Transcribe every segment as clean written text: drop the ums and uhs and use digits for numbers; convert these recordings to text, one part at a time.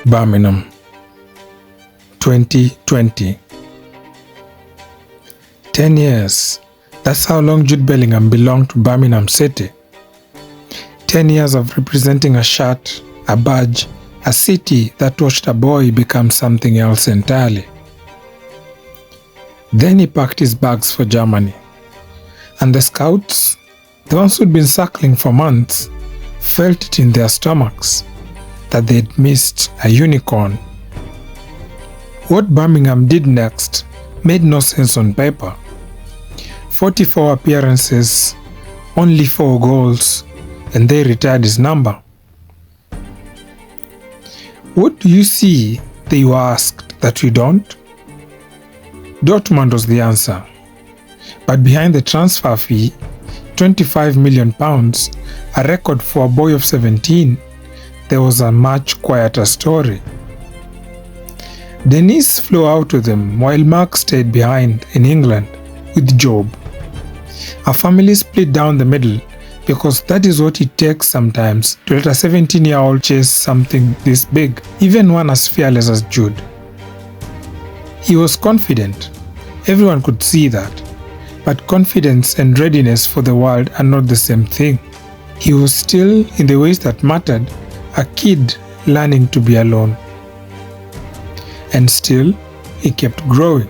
Birmingham 2020. 10 years. That's how long Jude Bellingham belonged to Birmingham City. 10 years of representing a shirt, a badge, a city that watched a boy become something else entirely. Then he packed his bags for Germany. And the scouts, the ones who'd been circling for months, felt it in their stomachs that they'd missed a unicorn. What Birmingham did next made no sense on paper. 44 appearances, only 4 goals, and they retired his number. What do you see, they were asked, that we don't? Dortmund was the answer. But behind the transfer fee, £25 million, a record for a boy of 17, there was a much quieter story. Denise flew out with him while Mark stayed behind in England with Job. A family split down the middle because that is what it takes sometimes to let a 17-year-old chase something this big, even one as fearless as Jude. He was confident. Everyone could see that. But confidence and readiness for the world are not the same thing. He was still, in the ways that mattered, a kid learning to be alone. And still, he kept growing.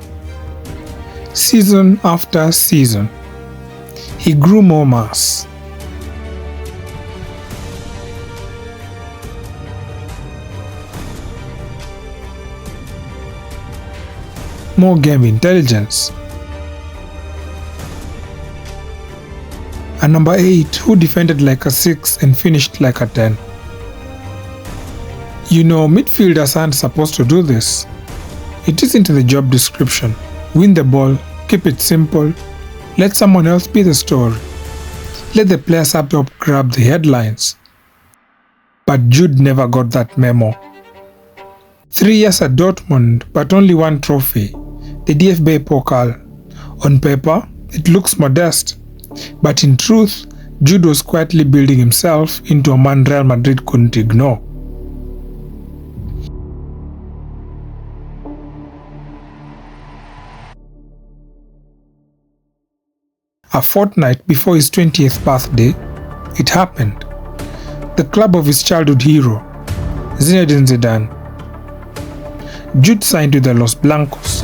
Season after season, he grew more mass. More game intelligence. A number 8 who defended like a 6 and finished like a 10. You know, midfielders aren't supposed to do this. It isn't in the job description. Win the ball, keep it simple, let someone else be the story. Let the players up top grab the headlines. But Jude never got that memo. 3 years at Dortmund, but only 1 trophy, the DFB Pokal. On paper, it looks modest, but in truth, Jude was quietly building himself into a man Real Madrid couldn't ignore. A fortnight before his 20th birthday, it happened. The club of his childhood hero, Zinedine Zidane. Jude signed with the Los Blancos.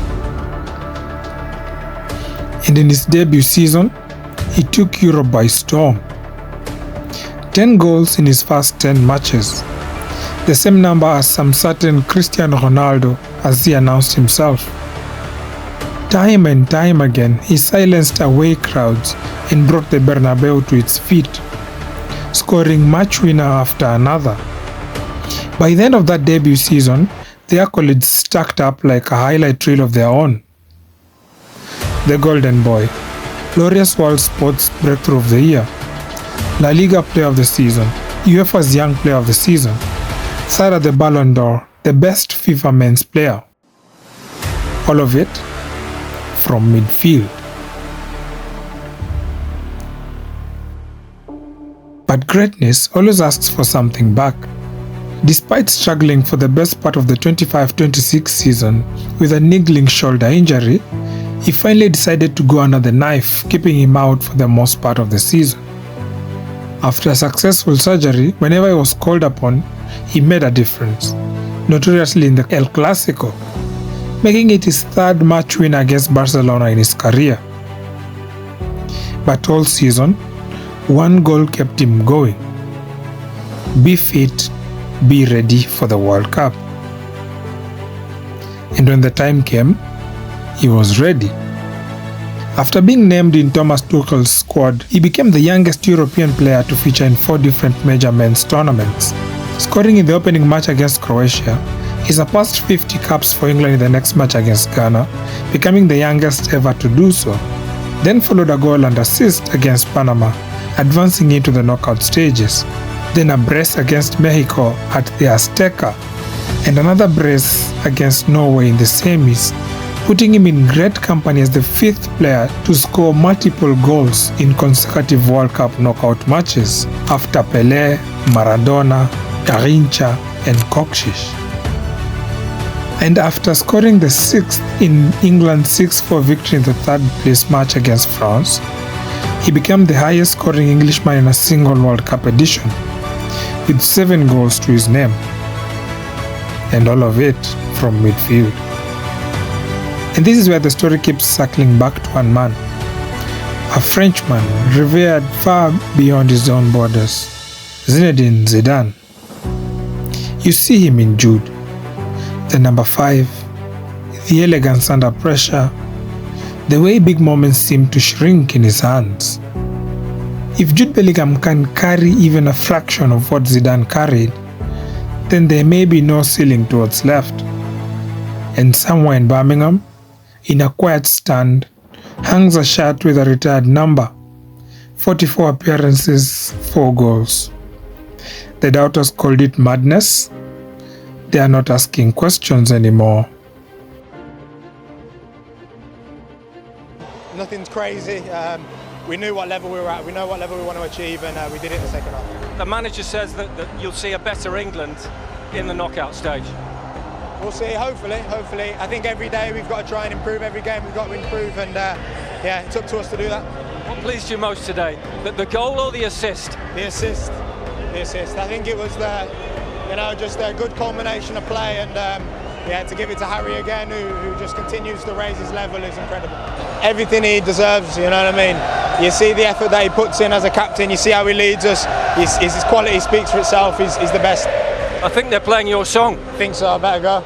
And in his debut season, he took Europe by storm. 10 goals in his first 10 matches. The same number as some certain Cristiano Ronaldo, as he announced himself. Time and time again, he silenced away crowds and brought the Bernabéu to its feet, scoring match winner after another. By the end of that debut season, the accolades stacked up like a highlight reel of their own. The Golden Boy, Glorious World Sports Breakthrough of the Year, La Liga Player of the Season, UEFA's Young Player of the Season, third at the Ballon d'Or, the best FIFA men's player. All of it from midfield. But greatness always asks for something back. Despite struggling for the best part of the 25-26 season with a niggling shoulder injury, he finally decided to go under the knife, keeping him out for the most part of the season. After a successful surgery, whenever he was called upon, he made a difference, notoriously in the El Clasico, making it his third match win against Barcelona in his career. But all season, one goal kept him going. Be fit, be ready for the World Cup. And when the time came, he was ready. After being named in Thomas Tuchel's squad, he became the youngest European player to feature in 4 different major men's tournaments. Scoring in the opening match against Croatia, he surpassed 50 caps for England in the next match against Ghana, becoming the youngest ever to do so. Then followed a goal and assist against Panama, advancing into the knockout stages. Then a brace against Mexico at the Azteca, and another brace against Norway in the semis, putting him in great company as the 5th player to score multiple goals in consecutive World Cup knockout matches after Pelé, Maradona, Garrincha and Kocsis. And after scoring the 6th in England's 6-4 victory in the 3rd place match against France, he became the highest scoring Englishman in a single World Cup edition, with 7 goals to his name, and all of it from midfield. And this is where the story keeps circling back to one man, a Frenchman revered far beyond his own borders, Zinedine Zidane. You see him in Jude, the number 5, the elegance under pressure, the way big moments seem to shrink in his hands. If Jude Bellingham can carry even a fraction of what Zidane carried, then there may be no ceiling towards left. And somewhere in Birmingham, in a quiet stand, hangs a shirt with a retired number, 44 appearances, 4 goals. The doubters called it madness. They are not asking questions anymore. Nothing's crazy. We knew what level we were at, we know what level we want to achieve, and we did it in the second half. The manager says that you'll see a better England in the knockout stage. We'll see, hopefully. I think every day we've got to try and improve, every game we've got to improve, and yeah, it's up to us to do that. What pleased you most today? The goal or the assist? The assist. I think it was just a good culmination of play, and yeah, to give it to Harry again, who just continues to raise his level, is incredible. Everything he deserves, you know what I mean? You see the effort that he puts in as a captain, you see how he leads us, his quality speaks for itself, he's the best. I think they're playing your song. I think so, I better go.